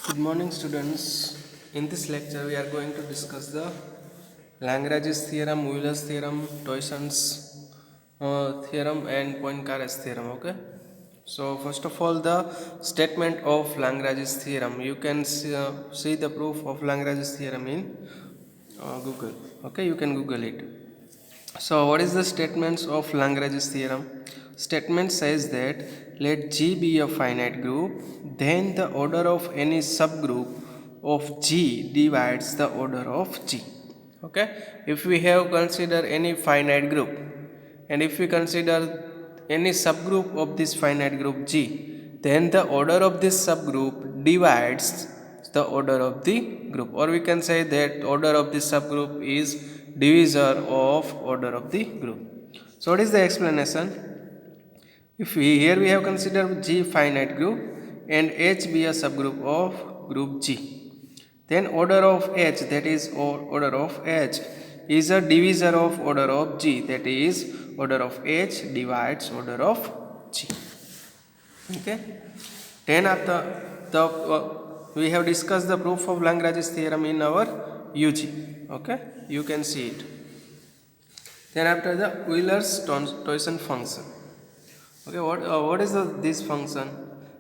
Good morning, students. In this lecture, we are going to discuss the Lagrange's theorem, Euler's theorem, Toyson's theorem, and Poincaré's theorem. Okay. So, first of all, the statement of Lagrange's theorem. You can see the proof of Lagrange's theorem in Google. Okay, you can Google it. So, what is the statements of Lagrange's theorem? Statement says that let G be a finite group, then the order of any subgroup of G divides the order of G. Okay, if we have consider any finite group, and if we consider any subgroup of this finite group G, then the order of this subgroup divides the order of the group, or we can say that order of this subgroup is divisor of order of the group. So what is the explanation? If here we have considered G finite group and H be a subgroup of group G, then order of H, that is order of H, is a divisor of order of G, that is order of H divides order of G. Okay. Then after we have discussed the proof of Lagrange's theorem in our UG. Okay, you can see it. Then after the Euler's Toyson function. Okay, what is this function?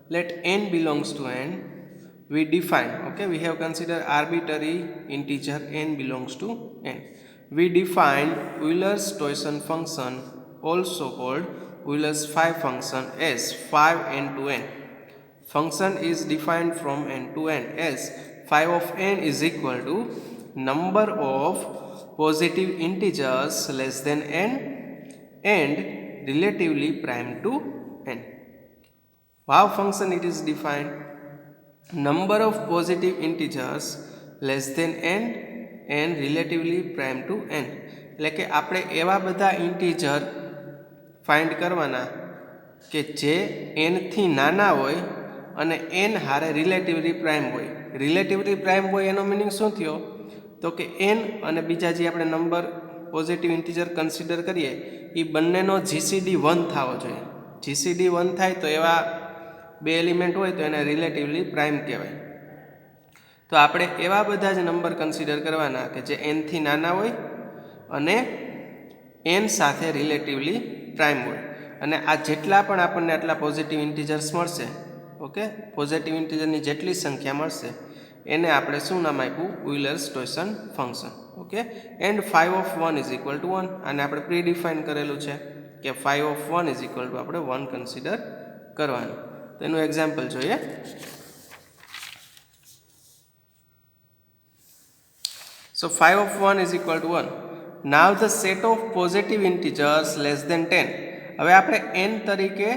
Let n belongs to n. We define. Okay, we have considered arbitrary integer n belongs to n. We define Euler's Toyson function, also called Euler's phi function, as 5n to n. Function is defined from n to n as phi of n is equal to number of positive integers less than n and relatively prime to n. How function it is defined? Number of positive integers less than n and relatively prime to n. એટલે કે આપણે એવા બધા integer find કરવાના કે જે n થી નાના હોય અને n હારે રિલેટિવલી પ્રાઇમ હોય. રિલેટિવલી પ્રાઇમ હોય એનો મિનિંગ શું થયો? તો કે n અને બીજા જે આપણે નંબર પોઝિટિવ ઇન્ટીજર કન્સિડર કરીએ એ બંનેનો જીસીડી 1 થવો જોઈએ. જીસીડી 1 થાય તો એવા બે એલિમેન્ટ હોય તો એને રિલેટિવલી પ્રાઇમ કહેવાય. તો આપણે એવા બધા જ નંબર કન્સિડર કરવાના કે જે n થી નાના હોય અને n સાથે રિલેટિવલી પ્રાઇમ હોય. અને આ જેટલા પણ આપણને આટલા પોઝિટિવ ઇન્ટીજર્સ મળશે, ઓકે, પોઝિટિવ ઇન્ટીજરની જેટલી સંખ્યા મળશે એને આપણે શું નામ આપ્યું? Euler's Toyson function. Okay, and phi of 1 is equal to 1. આને આપણે પ્રી ડિફાઇન કરેલું છે કે phi of 1 is equal to આપણે 1 કન્સિડર કરવાનું. તો એનું એક્ઝામ્પલ જોઈએ. So phi of 1 is equal to 1. Now the set of positive integers less than 10. હવે આપણે n તરીકે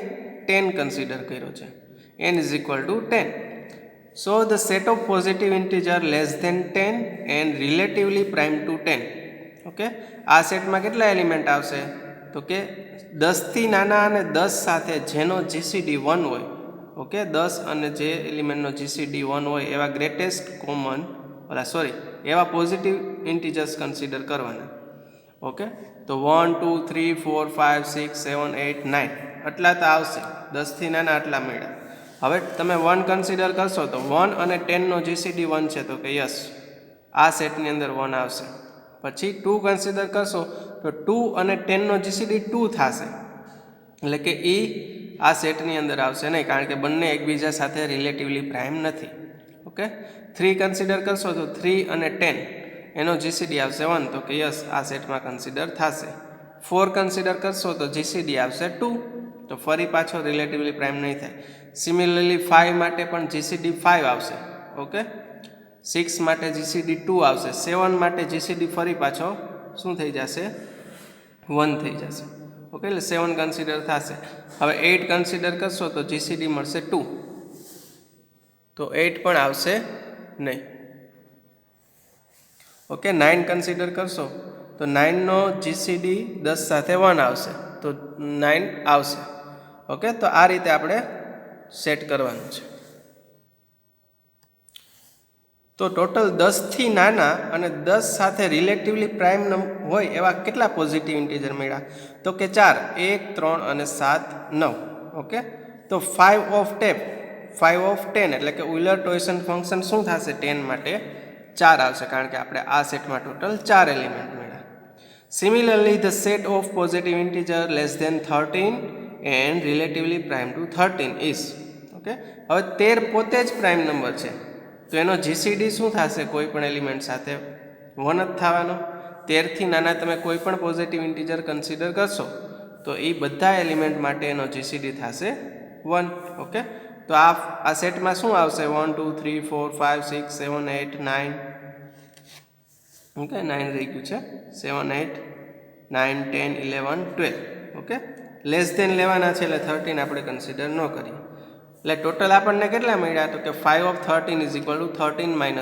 10 કન્સિડર કર્યો છે. n is equal to 10. So the set of positive integer less than 10 and relatively prime to 10. Okay, આ સેટમાં કેટલા element આવશે? તો કે 10 થી નાના અને 10 સાથે જેનો જીસીડી 1 હોય. ઓકે, 10 અને જે એલિમેન્ટનો જીસીડી 1 હોય એવા ગ્રેટેસ્ટ કોમન એવા પોઝિટિવ ઇન્ટીજર્સ કન્સિડર કરવાના. ઓકે, તો 1 2 3 4 5 6 7 8 9 આટલા તો આવશે. 10 થી નાના આટલા મળ્યા. હવે તમે 1 કન્સિડર કરશો તો 1 અને 10 નો જીસીડી 1 છે, તો કે યસ આ સેટની અંદર 1 આવશે. પછી 2 કન્સિડર કરશો તો 2 અને 10 નો જીસીડી 2 થશે, એટલે કે એ આ સેટની અંદર આવશે નહીં, કારણ કે બંને એકબીજા સાથે રિલેટિવલી પ્રાઇમ નથી. ઓકે, 3 કન્સિડર કરશો તો 3 અને 10 એનો જીસીડી આવશે 1, તો કે યસ આ સેટમાં કન્સિડર થશે. 4 કન્સિડર કરશો તો જીસીડી આવશે 2, તો ફરી પાછો રિલેટિવલી પ્રાઇમ નહીં થાય. સિમિલરલી 5 માટે પણ જીસીડી 5 આવશે. ઓકે, 6 માટે જીસીડી 2 આવશે. 7 માટે જીસીડી ફરી પાછો શું થઈ જશે? 1 થઈ જશે. ઓકે, એટલે 7 કન્સિડર થશે. હવે 8 કન્સિડર કરશો તો જીસીડી મળશે 2, તો 8 પણ આવશે નહીં. ઓકે, 9 કન્સિડર કરશો તો 9 નો જીસીડી 10 સાથે 1 આવશે, તો 9 આવશે. ઓકે, તો આ રીતે આપણે સેટ કરવાનું છે. તો ટોટલ 10 થી નાના અને 10 સાથે રિલેટિવલી પ્રાઇમ હોય એવા કેટલા પોઝિટિવ ઇન્ટીજર મળ્યા? તો કે 4, 1 3 અને 7 9. ઓકે, તો 5 of 10 5/10 એટલે કે ઓઇલર ટોયસન ફંક્શન શું થશે 10 માટે 4 આવશે કારણ કે આપણે આ સેટમાં ટોટલ 4 એલિમેન્ટ મળ્યા. Similarly the set of positive integer less than 13 and relatively prime to 13 is okay. હવે 13 પોતે જ પ્રાઇમ નંબર છે તો એનો જીસીડી શું થશે કોઈ પણ એલિમેન્ટ સાથે 1 જ થવાનો. 13 થી નાના તમે કોઈ પણ પોઝિટિવ ઇન્ટીજર કન્સિડર કરશો તો એ બધા એલિમેન્ટ માટે એનો જીસીડી થશે 1. ઓકે, તો આ સેટમાં શું આવશે 1 2 3 4 5 6 7 8 9. ઓકે, 9 રહી ગયું છે. 7 8 9 10 11 12. ઓકે, લેસ ધેન લેવાના છે એટલે 13 આપણે કન્સિડર ન કરીએ. એટલે ટોટલ આપણને કેટલા મળ્યા તો કે 5/13 13 - 1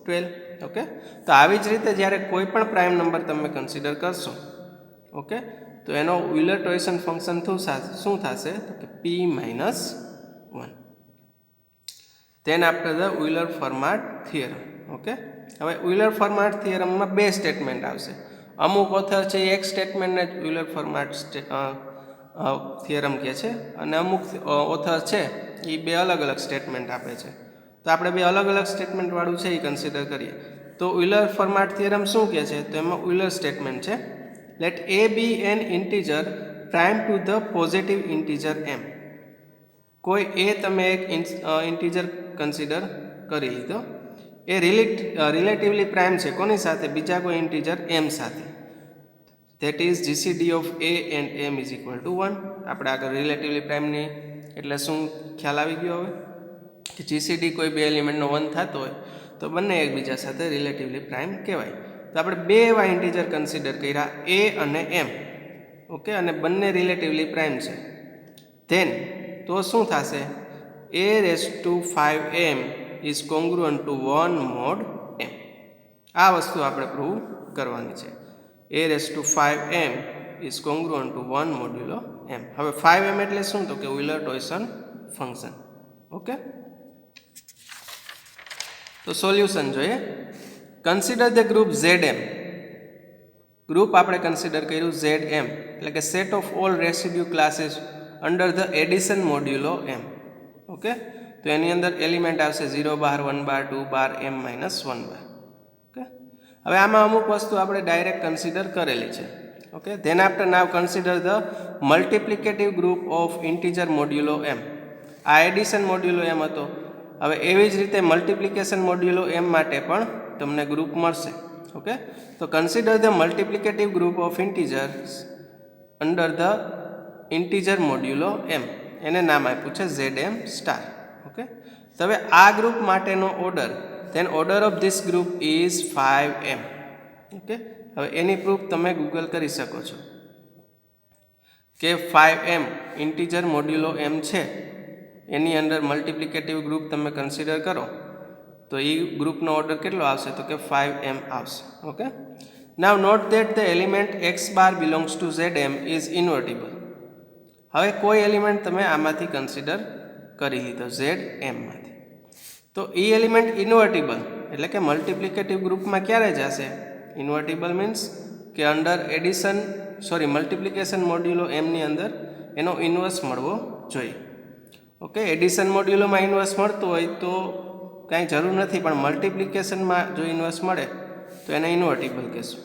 12. ઓકે, તો આવી જ રીતે જ્યારે કોઈ પણ પ્રાઇમ નંબર તમે કન્સિડર કરશો ઓકે તો એનો ઓઇલર ટોયસન ફંક્શન શું થશે તો કે p - 1. Then after the Euler Fermat theorem. Okay, હવે ઓઇલર ફોર્માટ થિયરમમાં બે સ્ટેટમેન્ટ આવશે. અમુક ઓથર છે એક સ્ટેટમેન્ટને જ ઓઇલર ફોર્માટ થિયરમ કહે છે અને અમુક ઓથર છે એ બે અલગ અલગ સ્ટેટમેન્ટ આપે છે. તો આપણે બે અલગ અલગ સ્ટેટમેન્ટવાળું છે એ કન્સિડર કરીએ. તો ઓઇલર ફોર્માટ થિયરમ શું કહે છે તો એમાં ઓઇલર સ્ટેટમેન્ટ છે late a be an integer prime to the positive integer m. કોઈ એ તમે એક ઇન્ટીજર કન્સિડર કરી લીધો એ રિલેટિવલી પ્રાઇમ છે કોની સાથે બીજા કોઈ ઇન્ટીજર m સાથે. That is GCD of a and m is equal to 1. આપણે આગળ રિલેટિવલી પ્રાઇમની એટલે શું ખ્યાલ આવી ગયો હવે કે જીસીડી કોઈ બે એલિમેન્ટનો 1 થતો હોય તો બંને એકબીજા સાથે રિલેટિવલી પ્રાઇમ કહેવાય. તો આપણે બે એવા ઇન્ટીજર કન્સિડર કર્યા a અને m. ઓકે, અને બંને રિલેટિવલી પ્રાઇમ છે. ધેન તો શું થશે a⁵m is congruent to 1 mod m. આ વસ્તુ આપણે પ્રૂવ કરવાની છે. a⁵m is congruent to 1 modulo m. હવે 5m એટલે શું તો કે ઓઇલર ટોયસન ફંક્શન. ઓકે, તો સોલ્યુશન જોઈએ. Consider the group ZM. Group આપણે કન્સિડર કર્યું ZM એટલે કે set of all residue classes under the addition modulo m. Okay, તો એની અંદર એલિમેન્ટ આવશે 0 બાર 1 બાર 2 બાર m - 1 બાર. ઓકે, હવે આમાં અમુક વસ્તુ આપણે ડાયરેક્ટ કન્સિડર કરેલી છે. Okay, then after now consider the multiplicative group of integer modulo m. આ એડિશન મોડ્યુલો m હતો. હવે એવી જ રીતે મલ્ટિપ્લિકેશન મોડ્યુલો m માટે પણ તમને ગ્રુપ મળશે. ઓકે, તો consider the multiplicative group of integers under the integer modulo m. એને નામ આપ્યું છે ZM સ્ટાર. ઓકે, તો હવે આ ગ્રુપ માટેનો order then order of this group is 5m. Okay, હવે એની પ્રૂફ તમે ગૂગલ કરી શકો છો કે 5m ઇન્ટીજર મોડ્યુલો m છે એની અંદર મલ્ટિપ્લિકેટિવ ગ્રુપ તમે કન્સિડર કરો તો એ ગ્રુપનો ઓર્ડર કેટલો આવશે તો કે 5m આવશે. Okay, now note that the element x bar belongs to ZM is invertible. હવે કોઈ એલિમેન્ટ તમે આમાંથી કન્સિડર કરી લીધો ZM માંથી તો એ એલિમેન્ટ ઇન્વર્ટિબલ એટલે કે મલ્ટિપ્લિકેટિવ ગ્રુપમાં ક્યારે જશે. ઇન્વર્ટિબલ મીન્સ કે અંડર મલ્ટિપ્લિકેશન મોડ્યુલો m ની અંદર એનો ઇન્વર્સ મળવો જોઈએ. ઓકે, એડિશન મોડ્યુલોમાં ઇન્વર્સ મળતું હોય તો કાંઈ જરૂર નથી પણ મલ્ટિપ્લિકેશનમાં જો ઇન્વર્સ મળે તો એને ઇન્વર્ટિબલ કહેશું.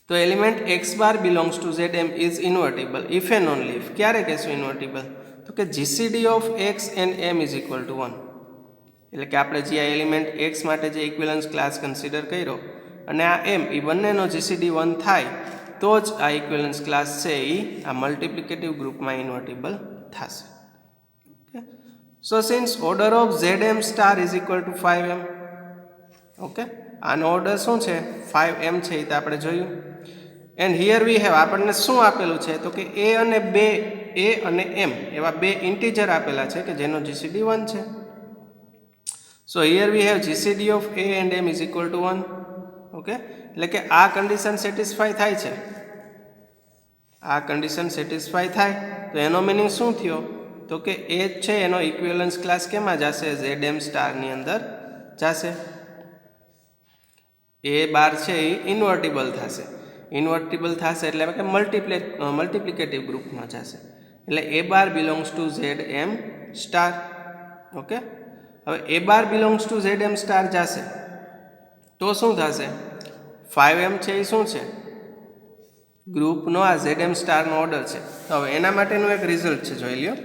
તો element x bar belongs to ZM is invertible if and only if. ક્યારે કહેશું ઇન્વર્ટિબલ તો કે GCD of x and m is equal to 1. એટલે કે આપણે જે આ એલિમેન્ટ x માટે જે ઇક્વિવેલન્સ ક્લાસ કન્સિડર કર્યો અને આ m એ બંનેનો જીસીડી 1 થાય તો જ આ ઇક્વિવેલન્સ ક્લાસ છે એ આ મલ્ટિપ્લિકેટિવ ગ્રુપમાં ઇન્વર્ટિબલ થશે. So since order of ZM star is equal to 5m. Okay, આનો ઓર્ડર શું છે 5m છે એ તો આપણે જોયું. એન્ડ હિયર વી હેવ આપણને શું આપેલું છે તો કે a અને m એવા બે ઇન્ટીજર આપેલા છે કે જેનો જીસીડી 1 છે. સો here we have GCD of a and m is equal to 1. Okay, એટલે કે આ કન્ડિશન સેટિસ્ફાય થાય છે. આ કન્ડિશન સેટિસ્ફાય થાય તો એનો મિનિંગ શું થયો તો કે એ છે એનો ઇક્વિવેલન્સ ક્લાસ કેમાં જશે ZM સ્ટારની અંદર જશે. એ બાર છે એ ઇન્વર્ટિબલ થશે. ઇન્વર્ટિબલ થશે એટલે કે મલ્ટિપ્લિકેટિવ ગ્રુપમાં જશે એટલે a bar belongs to ZM star. Okay, હવે a bar belongs to Z M star જશે તો શું થશે? 5m છે એ શું છે? ગ્રુપનો આ ઝેડ એમ સ્ટારનો ઓર્ડર છે. તો હવે એના માટેનું એક રિઝલ્ટ છે, જોઈ લ્યો.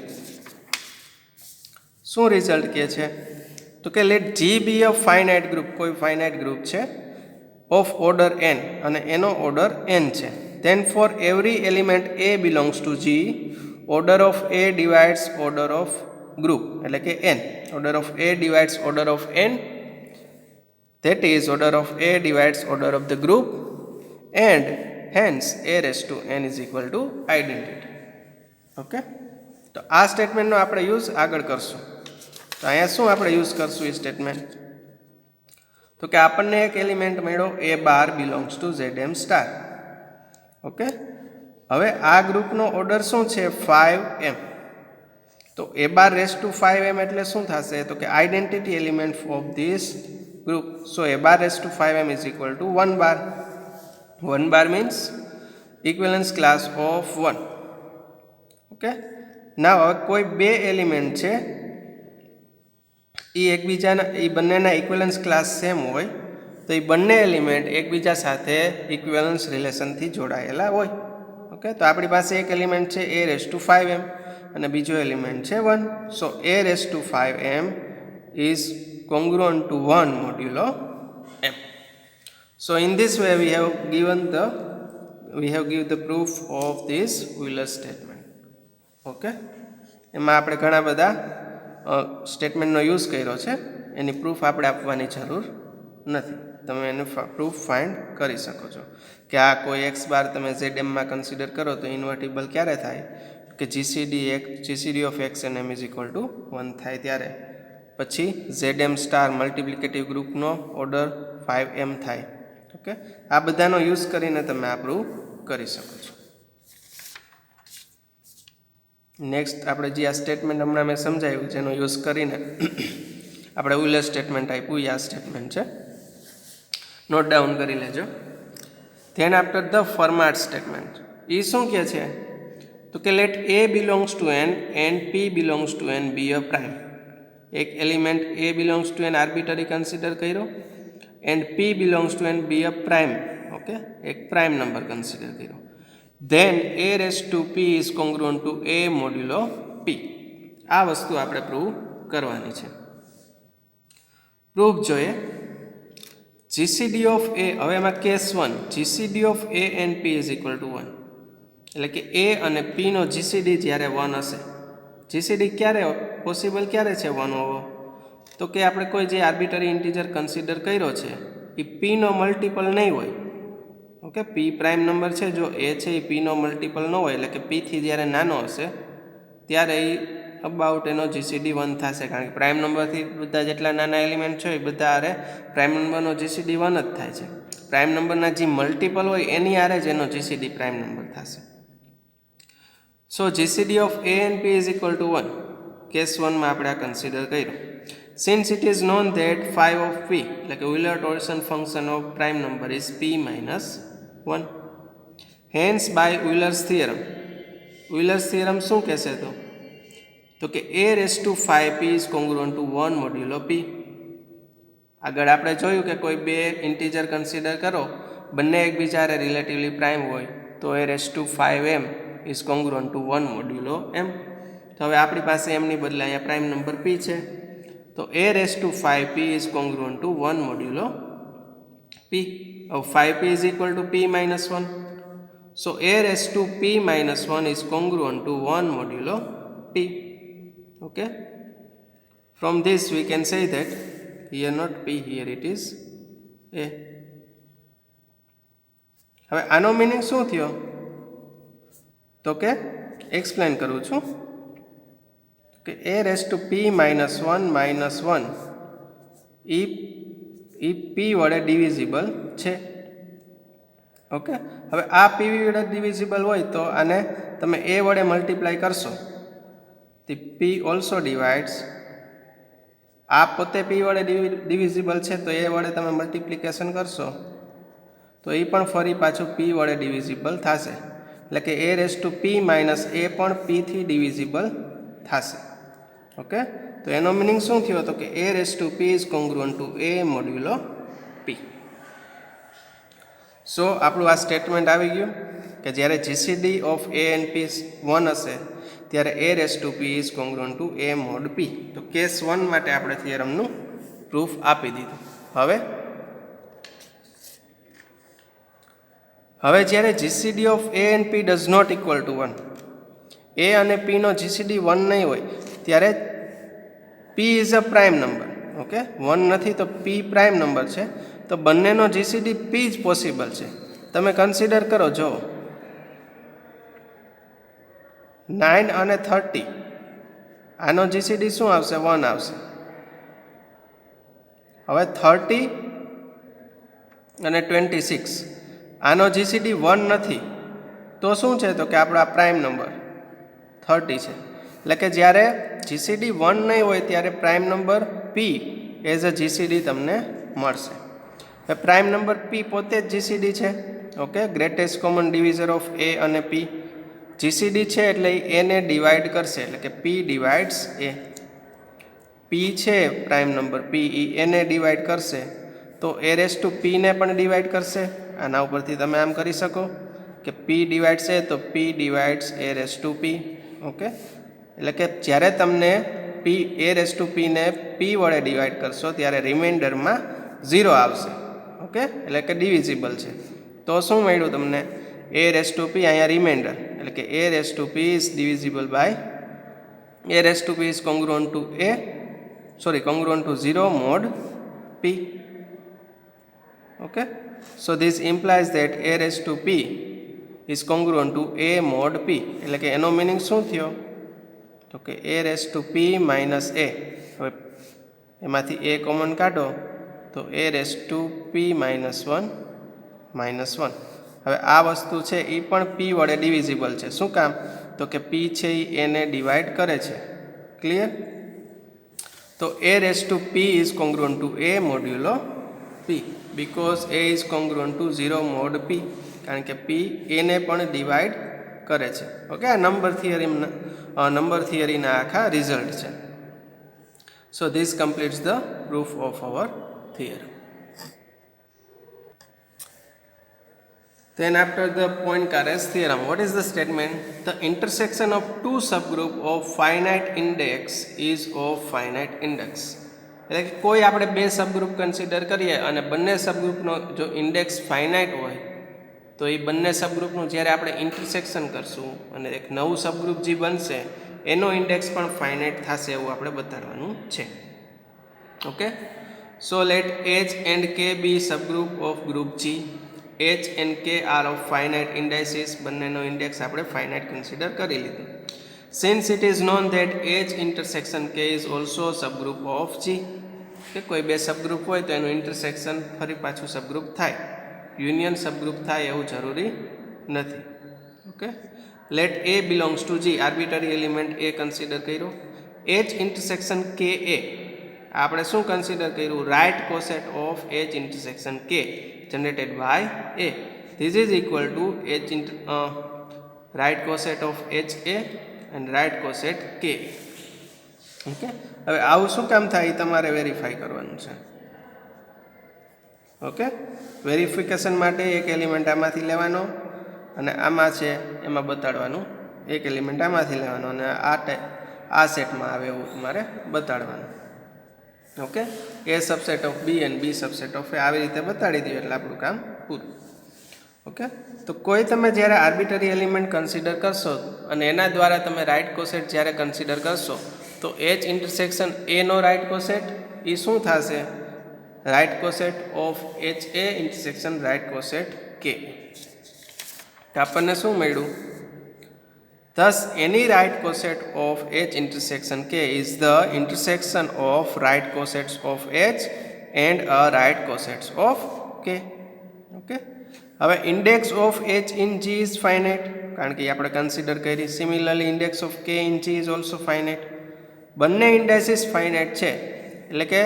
શું રિઝલ્ટ કહે છે? તો કે let G be a finite group, કોઈ ફાઇનાઇટ ગ્રુપ છે ઓફ ઓર્ડર n અને એનો ઓર્ડર n છે. Then for every element a belongs to G, order of a divides order of group, એટલે કે n. Order of a divides order of n, that is order of a divides order of the group, and hence a raised to n is equal to identity. Okay, તો આ સ્ટેટમેન્ટનો આપણે use આગળ કરશું. તો અહીંયા શું આપણે યુઝ કરશું એ સ્ટેટમેન્ટ? તો કે આપણને એક એલિમેન્ટ મળ્યો a bar belongs to Z M star. Okay, હવે આ ગ્રુપનો ઓર્ડર શું છે? 5m. તો એ બાર રેસ ટુ 5m એટલે શું થશે? તો કે identity element of this group. So a bar raised to 5m is equal to 1 bar. 1 bar means equivalence class of 1. Okay, now કોઈ બે એલિમેન્ટ છે એ એકબીજાના, એ બંનેના ઇક્વિવેલન્સ ક્લાસ સેમ હોય તો એ બંને એલિમેન્ટ એકબીજા સાથે ઇક્વિવેલન્સ રિલેશનથી જોડાયેલા હોય. ઓકે, તો આપણી પાસે એક એલિમેન્ટ છે a raised to 5m અને બીજો એલિમેન્ટ છે 1. So a raised to 5m is congruent to 1 modulo m. So in this way we have given the proof of this Euler statement. Okay, એમાં આપણે ઘણા બધા સ્ટેટમેન્ટનો યુઝ કર્યો છે, એની પ્રૂફ આપણે આપવાની જરૂર નથી. તમે એનું પ્રૂફ ફાઇન્ડ કરી શકો છો કે આ કોઈ એક્સ બાર તમે ઝેડ એમમાં કન્સિડર કરો તો ઇન્વર્ટિબલ ક્યારે થાય? કે GCD of x and m is equal to 1 થાય ત્યારે. પછી ઝેડ એમ સ્ટાર મલ્ટિપ્લિકેટિવ ગ્રુપનો ઓર્ડર 5m થાય. ઓકે, આ બધાનો યુઝ કરીને તમે આ પ્રૂવ કરી શકો છો. નેક્સ્ટ આપણે જે આ સ્ટેટમેન્ટ હમણાં મેં સમજાવ્યું જેનો યુઝ કરીને આપણે ઉલર સ્ટેટમેન્ટ આપ્યું, એ આ સ્ટેટમેન્ટ છે, નોટ ડાઉન કરી લેજો. Then after the Fermat statement, એ શું કહે છે? તો કે let a belongs to n and p belongs to n be a prime. એક element a belongs to n arbitrary consider કર્યો and p belongs to n be a prime. Okay, એક prime number consider કર્યો. Then a raise to p is congruent to a modulo p. આ વસ્તુ આપણે prove કરવાની છે. Proof જોઈએ. GCD of a, હવે એમાં case 1, GCD of a and p is equal to 1. એટલે કે a અને p નો જીસીડી જ્યારે 1 હશે. જીસીડી ક્યારે પોસિબલ ક્યારે છે 1 હોવો? તો કે આપણે કોઈ જે આર્બિટરી ઇન્ટીજર કન્સિડર કર્યો છે એ p નો મલ્ટિપલ નહીં હોય. ઓકે, p પ્રાઇમ નંબર છે, જો a છે એ p નો મલ્ટિપલ ન હોય, એટલે કે p થી જ્યારે નાનો હશે ત્યારે એ અબાઉટ એનો જીસીડી 1 થશે. કારણ કે પ્રાઇમ નંબરથી બધા જેટલા નાના એલિમેન્ટ છે એ બધા આરે પ્રાઇમ નંબરનો જીસીડી 1 જ થાય છે. પ્રાઇમ નંબરના જે મલ્ટિપલ હોય એની આરે જ એનો જીસીડી પ્રાઇમ નંબર થશે. So GCD of a and p is equal to 1. Case 1 માં આપણે આ કન્સિડર કર્યું. Since it is known that phi of p, એટલે કે Euler torsion function of prime number is p minus 1. Hence by Euler's theorem. Euler's theorem શું કહેશે? તો કે a raise to 5p is congruent to 1 modulo p. આગળ આપણે જોયું કે કોઈ બે ઇન્ટીજર કન્સિડર કરો, બંને એકબીજા રિલેટિવલી પ્રાઇમ હોય તો a raise to 5m is congruent to 1 modulo m. તો હવે આપણી પાસે એમની બદલે અહીંયા પ્રાઇમ નંબર p છે, તો a raise to 5p is congruent to 1 modulo p. હવે 5p is equal to p minus 1. So a raise to p minus 1 is congruent to 1 modulo p. Okay, from this we can say that here not p, here it is a. હવે આનો meaning શું થયો? તો કે explain કરું છું કે a raise to p minus 1 A p વડે ડિવિઝિબલ છે. ઓકે, હવે આ p વડે ડિવિઝિબલ હોય તો આને તમે a વડે મલ્ટીપ્લાય કરશો, the p also divides. આ પોતે p વડે ડિવિઝિબલ છે તો a વડે તમે મલ્ટિપ્લિકેશન કરશો તો એ પણ ફરી પાછું p વડે ડિવિઝિબલ થશે. એટલે કે a raise to p minus a પણ p થી ડિવિઝિબલ થશે. ઓકે, તો એનો મિનિંગ શું થયો તો કે a raise to p is congruent to a modulo p. So આપણું આ સ્ટેટમેન્ટ આવી ગયું કે જ્યારે GCD of a and p 1 હશે ત્યારે a raise to p is congruent to a mod p. તો કેસ 1 માટે આપણે થિયરમનું પ્રૂફ આપી દીધું. હવે જ્યારે GCD of a and p does not equal to 1, a અને p નો જીસીડી 1 નહીં હોય ત્યારે p is a prime number. Okay, 1 નથી તો p પ્રાઇમ નંબર છે, તો બંનેનો જીસીડી p જ પોસિબલ છે. તમે કન્સિડર કરો, જો 9 અને 30 આનો જીસીડી શું આવશે? 1 આવશે. હવે 30 અને 26 આનો જીસીડી 1 નથી, તો શું છે? તો કે આપણા પ્રાઇમ નંબર 30 છે. એટલે કે જ્યારે જીસીડી 1 નહીં હોય ત્યારે prime number p as a GCD તમને મળશે. હવે પ્રાઇમ નંબર p પોતે જ જીસીડી છે. Okay, greatest common divisor of a અને p. જીસીડી છે એટલે એ ને ડિવાઈડ કરશે, એટલે કે p ડિવાઇડ્સ a. p છે પ્રાઇમ નંબર p, એને ડિવાઈડ કરશે તો a રેઝ ટુ p ને પણ ડિવાઈડ કરશે. આના ઉપરથી તમે આમ કરી શકો કે p ડિવાઇડ્સ a તો p divides a raise to p. Okay, એટલે કે જ્યારે તમને p a raise to p ને p વડે ડિવાઈડ કરશો ત્યારે રિમાઇન્ડરમાં 0 આવશે. ઓકે, એટલે કે ડિવિઝિબલ છે. તો શું મળ્યું તમને? a રેઝ ટુ p, અહીંયા રિમાઇન્ડર, એટલે કે a raise to p is divisible by a raise to p is congruent to congruent to 0 mod p. Okay, so this implies that a raised to p is congruent to a mod p. એટલે કે એનો meaning શું થયો? તો કે a raised to p minus a. હવે એમાંથી a common કાઢો તો a raised to p minus 1. હવે આ વસ્તુ છે એ પણ p વડે ડિવિઝિબલ છે. શું કામ? તો કે p છે એ ને ડિવાઈડ કરે છે. ક્લિયર? તો a raised to p is congruent to a modulo p because a is congruent to 0 mod p, કારણ કે p a ને પણ ડિવાઈડ કરે છે. ઓકે, આ નંબર થિયરીના આખા રિઝલ્ટ છે. So this completes the proof of our theorem. Then after the Poincaré theorem, what is the statement? The intersection of two subgroup of finite index is of finite index. એટલે કે કોઈ આપણે બે subgroup consider કરીએ અને બંને સબગ્રુપનો જો index finite હોય તો એ બંને સબગ્રુપનું જ્યારે આપણે ઇન્ટરસેક્શન કરશું અને એક નવું સબગ્રુપ જે બનશે એનો ઇન્ડેક્સ પણ ફાઇનાઇટ થશે એવું આપણે બતાડવાનું છે. Okay, so let H and K be subgroup of group G. H and K are of finite indices. બંનેનો ઇન્ડેક્સ આપણે ફાઇનાઇટ કન્સિડર કરી લીધું. Since it is known that H intersection K is also subgroup of G, કે કોઈ બે subgroup હોય તો એનું ઇન્ટરસેક્શન ફરી પાછું સબગ્રુપ થાય, યુનિયન સબગ્રુપ થાય એવું જરૂરી નથી. Okay, let A belongs to G. Arbitrary element A consider કર્યો. H intersection K A આપણે શું કન્સિડર કર્યું? Right coset of H intersection K generated by A. This is equal to right coset of HA and right coset K. Okay, હવે આવું શું કામ થાય એ તમારે વેરીફાઈ કરવાનું છે. ઓકે, વેરિફિકેશન માટે એક એલિમેન્ટ આમાંથી લેવાનો અને આમાં છે એમાં બતાડવાનું, એક એલિમેન્ટ આમાંથી લેવાનો અને આ સેટમાં આવે એવું તમારે બતાડવાનું. Okay, A subset of B and B subset of A આવી રીતે બતાડી દો એટલે આપણું કામ પૂરું. ઓકે, તો કોઈ તમે જ્યારે આર્બિટરી એલિમેન્ટ કન્સિડર કરશો અને એના દ્વારા તમે રાઇટ કોસેટ જ્યારે કન્સિડર કરશો તો H ઇન્ટરસેક્શન A નો રાઇટ કોસેટ એ શું થશે? Right coset of HA intersection right coset K. તો આપણને શું મળ્યું? Thus any right coset of H intersection K is the intersection of right cosets of H and a right cosets of K. Okay, હવે index of H in G is finite, કારણ કે આપણે consider કરી. Similarly index of K in G is also finite. બંને ઇન્ડાઇસીસ finite છે એટલે કે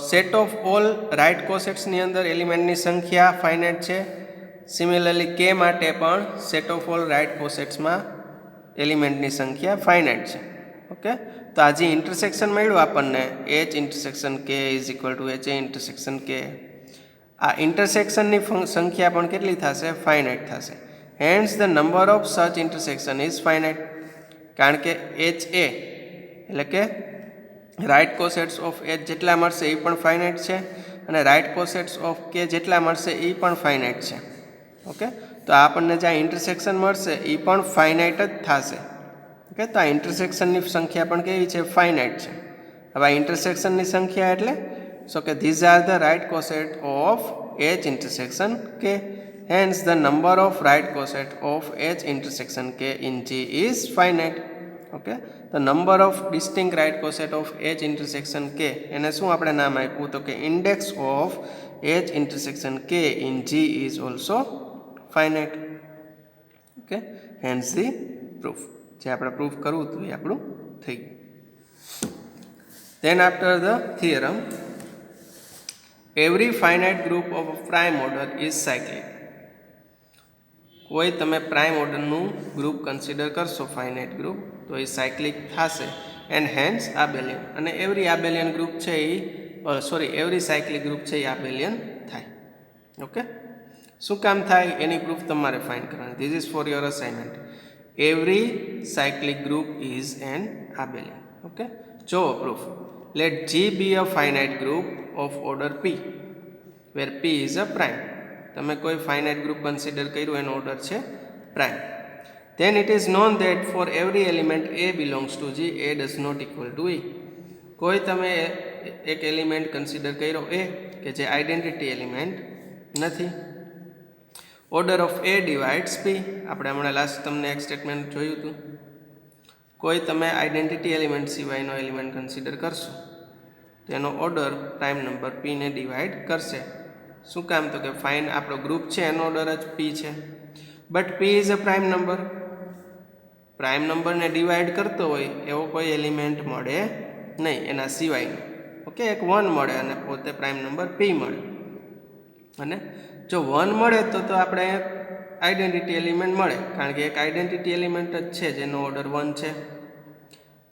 set of all right કોસેટ્સની અંદર એલિમેન્ટની સંખ્યા ફાઇનાઇટ છે. સિમિલરલી K માટે પણ સેટ ઓફ ઓલ રાઇટ કોસેટ્સમાં એલિમેન્ટની સંખ્યા ફાઇનાઇટ છે. ઓકે, તો આ જે ઇન્ટરસેક્શન મળ્યું આપણને H intersection K is equal to H a intersection K, આ ઇન્ટરસેક્શનની સંખ્યા પણ કેટલી થશે? ફાઇનાઇટ થશે. Hence the number of such intersection is finite. કારણ કે એચ એ એટલે કે રાઇટ કોસેટ્સ ઓફ એચ જેટલા મળશે એ પણ ફાઇનાઇટ છે, અને રાઇટ કોસેટ્સ ઓફ કે જેટલા મળશે એ પણ ફાઇનાઇટ છે. ઓકે, તો આપણને જ્યાં ઇન્ટરસેક્શન મળશે એ પણ ફાઇનાઇટ જ થશે. ઓકે, તો આ ઇન્ટરસેક્શનની સંખ્યા પણ કેવી છે? ફાઇનાઇટ છે. હવે આ ઇન્ટરસેક્શનની સંખ્યા એટલે સો કે these are the right coset of H intersection K. Hence the number of right coset of H intersection K in G is finite. Okay, the number of distinct right coset of H intersection K, એને શું આપણે નામ આપ્યું? તો કે index of H intersection K in G is also finite. Okay, hence the proof. જે આપણે proof કરવું હતું એ આપણું થઈ ગયું. Then after the theorem, every finite group of prime order is cyclic. કોઈ તમે પ્રાઇમ ઓર્ડરનું ગ્રુપ કન્સિડર કરશો ફાઇનાઇટ ગ્રુપ, તો એ સાયક્લિક થશે. And hence abelian. અને એવરી આબેલિયન ગ્રુપ છે એ એવરી સાયક્લિક ગ્રુપ છે એ આબેલિયન થાય. ઓકે, શું કામ થાય એની પ્રૂફ તમારે ફાઇન્ડ કરવાની. This is for your assignment. Every cyclic group is an abelian. Okay, જો proof. Let G be a finite group of order P, where P is a prime. તમે કોઈ ફાઇનાઇટ ગ્રુપ કન્સિડર કર્યું એનો order છે prime. Then it is known that for every element A belongs to G, A does not equal to E. કોઈ તમે એક element consider કર્યો A કે જે આઇડેન્ટિટી એલિમેન્ટ નથી. Order of A divides P. આપણે હમણાં લાસ્ટ તમને એક સ્ટેટમેન્ટ જોયું હતું. કોઈ તમે આઇડેન્ટિટી એલિમેન્ટ સિવાયનો એલિમેન્ટ કન્સિડર કરશો તો એનો ઓર્ડર પ્રાઇમ નંબર પીને ડિવાઈડ કરશે. શું કામ? તો કે ફાઇન આપણો ગ્રુપ છે એનો ઓર્ડર જ પી છે. But P is a prime number. Prime નંબરને ડિવાઈડ કરતો હોય એવો કોઈ એલિમેન્ટ મળે નહીં એના સિવાયનો. ઓકે, એક 1 મળે અને પોતે પ્રાઇમ નંબર પી મળે. અને જો 1 મળે તો આપણે આઇડેન્ટિટી એલિમેન્ટ મળે, કારણ કે એક આઇડેન્ટિટી એલિમેન્ટ જ છે જેનો ઓર્ડર 1 છે.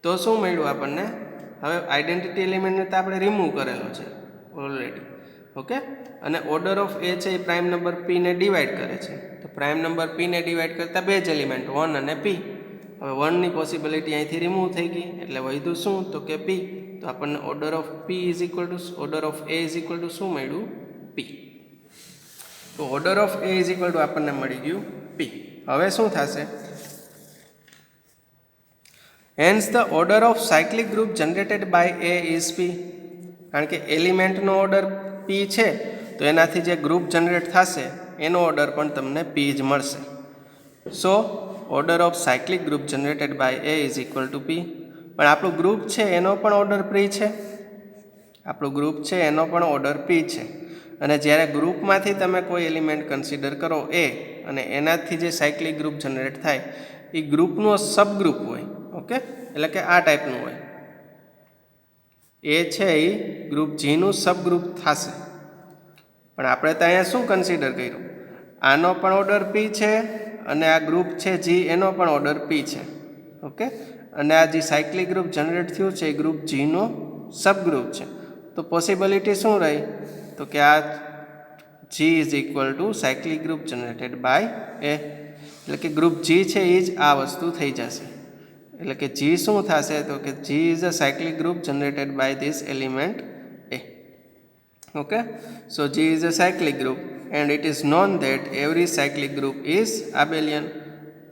તો શું મળ્યું આપણને? હવે આઇડેન્ટિટી એલિમેન્ટને તો આપણે રિમૂવ કરેલો છે ઓલરેડી. ઓકે, અને ઓર્ડર ઓફ એ છે એ પ્રાઇમ નંબર પીને ડિવાઈડ કરે છે. તો પ્રાઇમ નંબર પીને ડિવાઈડ કરતા બે જ એલિમેન્ટ 1 અને પી. હવે 1ની પોસિબિલિટી અહીંથી રિમૂવ થઈ ગઈ એટલે વધ્યું શું? તો કે પી. તો આપણને order of P is equal to order of A is equal to શું મળ્યું? પી. તો order of A is equal to આપણને મળી ગયું પી. હવે શું થશે? Hence the order of cyclic group generated by A is P. કારણ કે એલિમેન્ટનો ઓર્ડર પી છે તો એનાથી જે ગ્રુપ જનરેટ થશે એનો ઓર્ડર પણ તમને પી જ મળશે. So order of cyclic group generated by A is equal to P. પણ આપણું ગ્રુપ છે એનો પણ ઓર્ડર પી છે. આપણું ગ્રુપ છે એનો પણ ઓર્ડર પી છે. અને જ્યારે ગ્રુપમાંથી તમે કોઈ એલિમેન્ટ કન્સિડર કરો એ અને એનાથી જે સાયક્લિક ગ્રુપ જનરેટ થાય એ ગ્રુપનો સબગ્રુપ હોય. ઓકે, એટલે કે આ ટાઈપનું હોય. એ છે એ ગ્રુપ જીનું સબગ્રુપ થશે. પણ આપણે તો અહીંયા શું કન્સિડર કર્યું? આનો પણ ઓર્ડર પી છે અને આ ગ્રુપ છે જી એનો પણ ઓર્ડર પી છે. ઓકે, અને આ જે સાયક્લિક ગ્રુપ જનરેટ થયું છે એ ગ્રુપ જીનો સબગ્રુપ છે. તો પોસિબિલિટી શું રહી? તો કે આ G is equal to cyclic group generated by A. એટલે કે ગ્રુપ જી છે એ જ આ વસ્તુ થઈ જશે. એટલે કે જી શું થશે? તો કે G is a cyclic group generated by this element A. Okay, so G is a cyclic group and it is known that every cyclic group is abelian.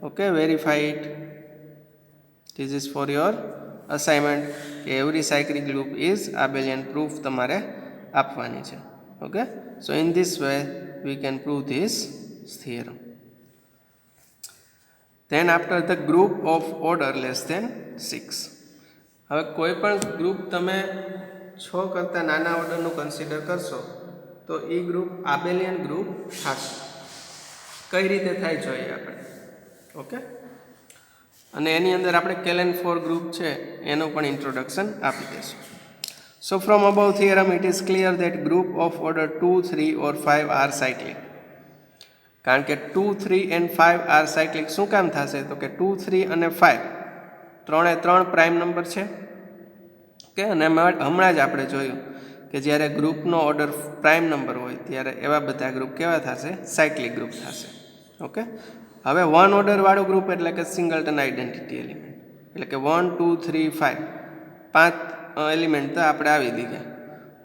Okay, verify it. This is for your assignment કે every cyclic group is abelian proof તમારે આપવાની છે. Okay, so in this way we can prove this theorem. Then after the group of order less than 6. હવે કોઈ પણ group તમે 6 કરતાં નાના ઓર્ડરનું કન્સિડર કરશો તો એ ગ્રુપ આબેલિયન ગ્રુપ થશે. કઈ રીતે થાય જોઈએ આપણે. ઓકે, અને એની અંદર આપણે કેલેન ફોર ગ્રુપ છે એનું પણ ઇન્ટ્રોડક્શન આપી દઈશું. So from above theorem it is clear that group of order 2, 3 or 5 are cyclic. કારણ કે 2, 3 and 5 આર સાયક્લિક. શું કામ થશે? તો કે 2, 3 અને 5 ત્રણે ત્રણ પ્રાઇમ નંબર છે. ઓકે, અને હમણાં જ આપણે જોયું કે જ્યારે ગ્રુપનો ઓર્ડર પ્રાઇમ નંબર હોય ત્યારે એવા બધા ગ્રુપ કેવા થશે? સાયક્લિક ગ્રુપ થશે. ઓકે, હવે વન ઓર્ડરવાળું ગ્રુપ એટલે કે સિંગલટન આઇડેન્ટિટી એલિમેન્ટ, એટલે કે 1, 2, 3, 5 પાંચ એલિમેન્ટ તો આપણે આવી દીધા.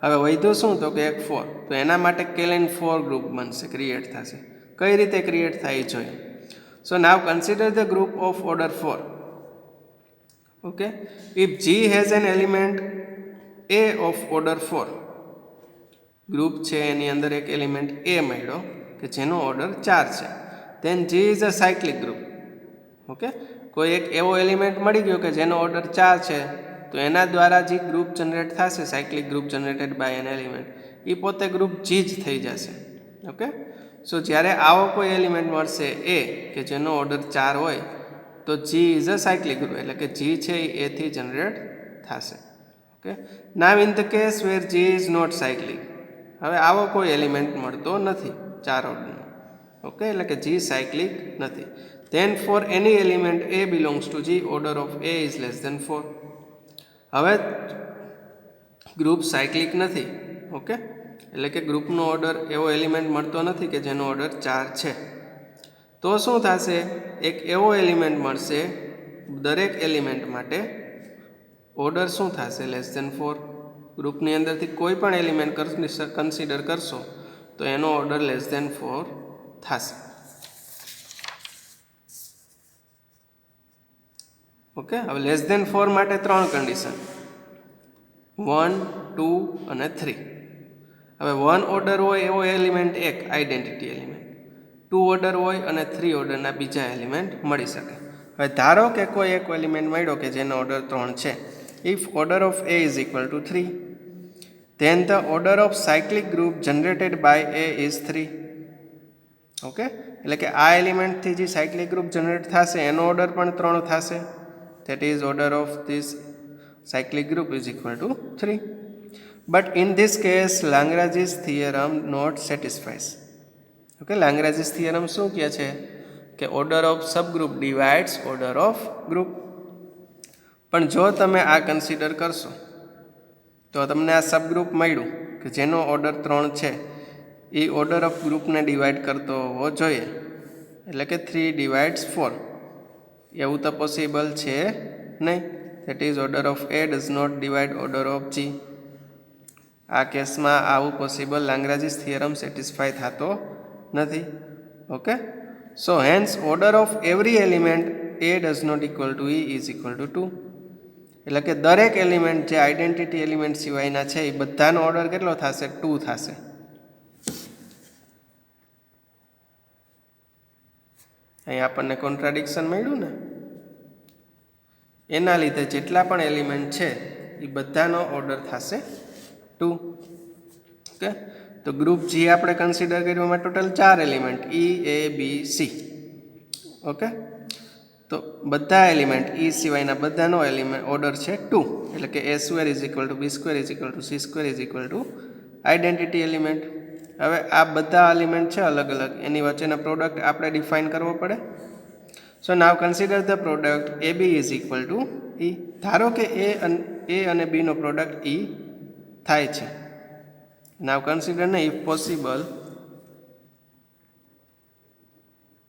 હવે વધ્યું શું? તો કે એક 4. તો એના માટે કેલેન 4 ગ્રુપ બનશે, ક્રિએટ થશે. કઈ રીતે ક્રિએટ થાય એ જોઈએ. So now consider the group of order 4. Okay, if G has an element A of order 4, group છે એની અંદર એક એલિમેન્ટ A મળ્યો કે જેનો ઓર્ડર 4 છે, then G is a cyclic group. Okay, કોઈ એક એવો એલિમેન્ટ મળી ગયો કે જેનો ઓર્ડર 4 છે, તો એના દ્વારા જે ગ્રુપ જનરેટ થશે, cyclic group generated by an element, એ પોતે ગ્રુપ G જ થઈ જશે. ઓકે, સો જ્યારે આવો કોઈ એલિમેન્ટ મળશે A કે જેનો ઓર્ડર 4 હોય, તો G is a cyclic group, એટલે કે G છે એ એથી જનરેટ થશે. Okay, now in the case where G is not cyclic. હવે આવો કોઈ એલિમેન્ટ મળતો નથી 4 ઓર્ડરનો. ઓકે, એટલે કે G સાયક્લિક નથી. then for any element A belongs to G, order of A is less than 4. હવે ગ્રુપ સાયક્લિક નથી. ઓકે, એટલે કે ગ્રુપનો ઓર્ડર એવો એલિમેન્ટ મળતો નથી કે જેનો ઓર્ડર 4 છે. તો શું થશે? એક એવો એલિમેન્ટ મળશે, દરેક એલિમેન્ટ માટે ઓર્ડર શું થશે? Less than 4. ગ્રુપની અંદરથી કોઈ પણ એલિમેન્ટ કન્સિડર કરશો તો એનો ઓર્ડર લેસ ધેન 4 થશે. ઓકે, હવે લેસ ધેન 4 માટે 3 કન્ડિશન, 1, 2 અને 3. હવે 1 ઓર્ડર હોય એવો એલિમેન્ટ એક આઇડેન્ટિટી એલિમેન્ટ, 2 ઓર્ડર હોય અને 3 ઓર્ડરના બીજા એલિમેન્ટ મળી શકે. હવે ધારો કે કોઈ એક એલિમેન્ટ મળ્યો કે જેનો ઓર્ડર 3 છે. If order of A is equal to 3, then the order of cyclic group generated by A is 3. Okay, એટલે કે આ એલિમેન્ટથી જે સાયક્લિક ગ્રુપ જનરેટ થશે એનો ઓર્ડર પણ 3 થશે. that is order of this cyclic group is equal to 3. but in this case Lagrange's theorem not satisfies. okay, Lagrange's theorem શું કહે છે? કે order of subgroup divides order of group. પણ જો તમે આ કન્સિડર કરશો તો તમને આ સબગ્રુપ મળ્યું કે જેનો ઓર્ડર 3 છે, એ ઓર્ડર ઓફ ગ્રુપને ડિવાઈડ કરતો હોવો જોઈએ, એટલે કે 3 divides 4. એવું તો પોસિબલ છે નહીં. that is order of A does not divide order of G. આ કેસમાં આવું પોસિબલ લાંગ્રાજીસ થિયરમ સેટિસ્ફાય થતો નથી. Okay, so hence order of every element A does not equal to E is equal to 2. એટલે કે દરેક એલિમેન્ટ જે identity element સિવાયના છે એ બધાનો ઓર્ડર કેટલો થશે? 2 થશે. અહીં આપણને કોન્ટ્રાડિક્શન મળ્યું ને, એના લીધે જેટલા પણ એલિમેન્ટ છે એ બધાનો ઓર્ડર થશે 2. ઓકે, તો ગ્રુપ G આપણે કન્સિડર કર્યું, એમાં total 4 element E, A, B, C. Okay, તો બધા એલિમેન્ટ E સિવાયના બધાનો એલિમેન્ટ ઓર્ડર છે 2, એટલે કે A square is equal to B square is equal two C square is equal two identity element. હવે આ બધા એલિમેન્ટ છે અલગ અલગ, એની વચ્ચેનો પ્રોડક્ટ આપણે ડિફાઇન કરવો પડે. So now consider the product AB is equal to E. ધારો કે A અને B નો પ્રોડક્ટ E થાય છે. નાવ કન્સિડર ને ઇફ પોસિબલ,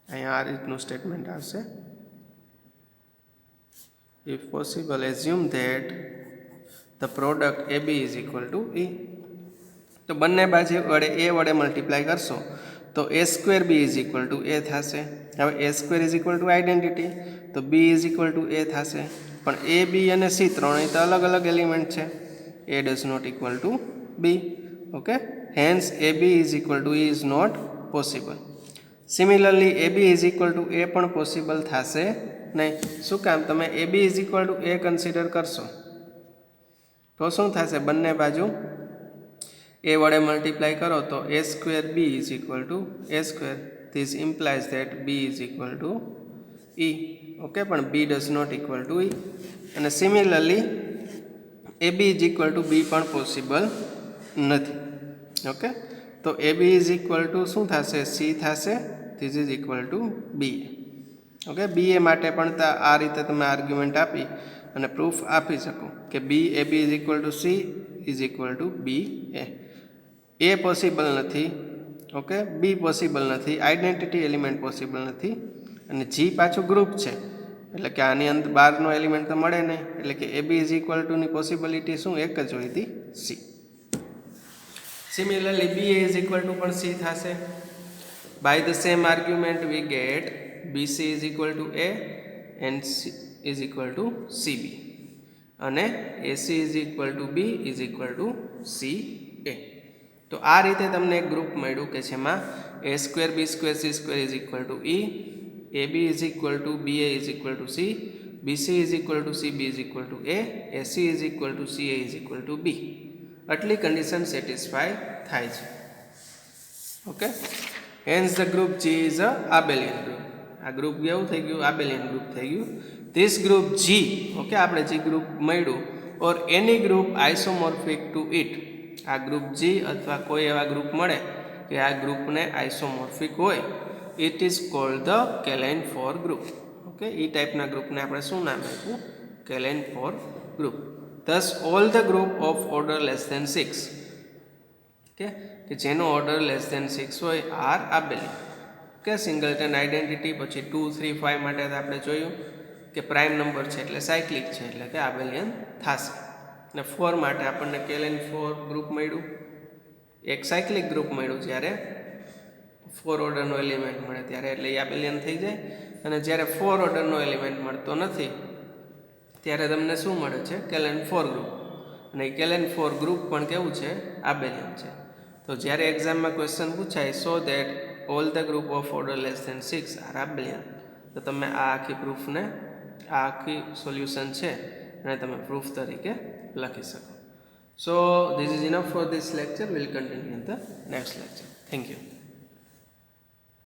અહીંયા આ રીતનું સ્ટેટમેન્ટ આવશે. if possible assume that the product AB is equal to E. તો બંને બાજુ વડે A વડે મલ્ટીપ્લાય કરશો તો A square B is equal to A થશે. હવે A square is equal two identity, તો B is equal to A થશે. પણ A, B અને C ત્રણેય તો અલગ અલગ એલિમેન્ટ છે. A does not equal to B. Okay, hence AB is equal to E is not possible. Similarly AB is equal to A પણ possible થશે નહીં. શું કામ? તમે AB is equal to A consider કરશો તો શું થશે? બંને બાજુ A વડે મલ્ટીપ્લાય કરો તો A square B is equal to A square. This implies that B is equal to E. Okay, પણ B does not equal to E. અને similarly AB is equal to B પણ possible નથી. Okay, તો AB is equal to શું થશે? C થશે. This is equal to B A. Okay, B A માટે પણ આ રીતે તમે આર્ગ્યુમેન્ટ આપી અને પ્રૂફ આપી શકો કે B A B is equal to C is equal to B A possible નથી. ઓકે, બી પોસિબલ નથી, આઈડેન્ટિટી એલિમેન્ટ પોસિબલ નથી, અને જી પાછું ગ્રુપ છે એટલે કે આની અંદર બારનો એલિમેન્ટ તો મળે નહીં, એટલે કે એ બી ઇઝ ઇક્વલ ટુની પોસિબિલિટી શું એક જ હોય હતી, C. Similarly B A is equal to પણ સી થશે. By the same argument we get BC is equal to A and C is equal to CB અને AC is equal to B is equal to CA. તો આ રીતે તમને એક group મળ્યું કે જેમાં A² B² C² is equal to E, AB is equal to BA is equal to C, BC is equal to CB is equal to A, AC is equal to CA is equal to B. આટલી condition satisfy થાય છે. Okay, hence the group G is a abelian group. આ group કેવું થઈ ગયું, આબેલિયન group થઈ ગયું. This group G, okay, આપણે જે ગ્રુપ મળ્યું, ઓર એની ગ્રુપ આઇસોમોર્ફિક ટુ ઇટ. આ ગ્રુપ G અથવા કોઈ એવા ગ્રુપ મળે કે આ ગ્રુપને આઇસોમોર્ફિક હોય, it is called the Klein four group. Okay, એ ટાઈપના ગ્રુપને આપણે શું નામ આપ્યું, Klein four group. Thus all the group of order less than 6, કે જેનો ઓર્ડર લેસ ધેન 6 હોય આર આબેલિયન. કે સિંગલટન આઇડેન્ટિટી પછી 2, 3, 5 માટે આપણે જોયું કે પ્રાઇમ નંબર છે એટલે સાયક્લિક છે એટલે કે આબેલિયન થશે. અને 4 માટે આપણને કેલેન 4 ગ્રુપ મળ્યું, એક સાયક્લિક ગ્રુપ મળ્યું જ્યારે 4 ઓર્ડરનો એલિમેન્ટ મળે ત્યારે, એટલે એ આબેલિયન થઈ જાય. અને જ્યારે 4 ઓર્ડરનો એલિમેન્ટ મળતો નથી ત્યારે તમને શું મળે છે, કેલેન 4 ગ્રુપ. અને એ કેલેન 4 ગ્રુપ પણ કેવું છે, આબેલિયન છે. તો જ્યારે એક્ઝામમાં ક્વેશ્ચન પૂછાય so that all the group of order less than 6 are abelian, તો તમે આ આખી પ્રૂફને, આ આખી સોલ્યુશન છે અને તમે પ્રૂફ તરીકે લખી શકો. So this is enough for this lecture. Will continue in the next lecture. Thank you.